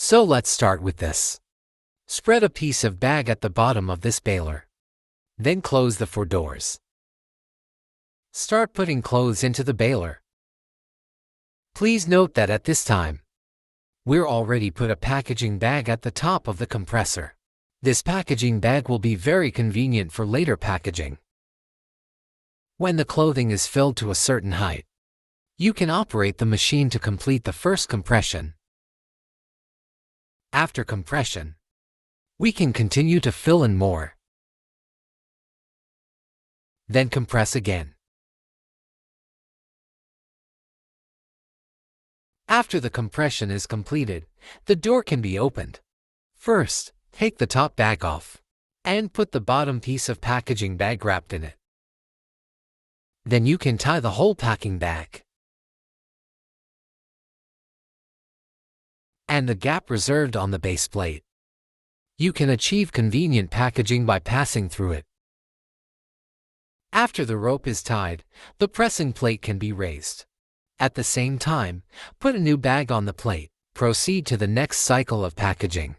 So let's start with this. Spread a piece of bag at the bottom of this baler. Then close the 4 doors. Start putting clothes into the baler. Please note that at this time, we're already put a packaging bag at the top of the compressor. This packaging bag will be very convenient for later packaging. When the clothing is filled to a certain height, you can operate the machine to complete the first compression. After compression, we can continue to fill in more. Then compress again. After the compression is completed, the door can be opened. First, take the top bag off and put the bottom piece of packaging bag wrapped in it. Then you can tie the whole packing bag and the gap reserved on the base plate. You can achieve convenient packaging by passing through it. After the rope is tied, the pressing plate can be raised. At the same time, put a new bag on the plate. Proceed to the next cycle of packaging.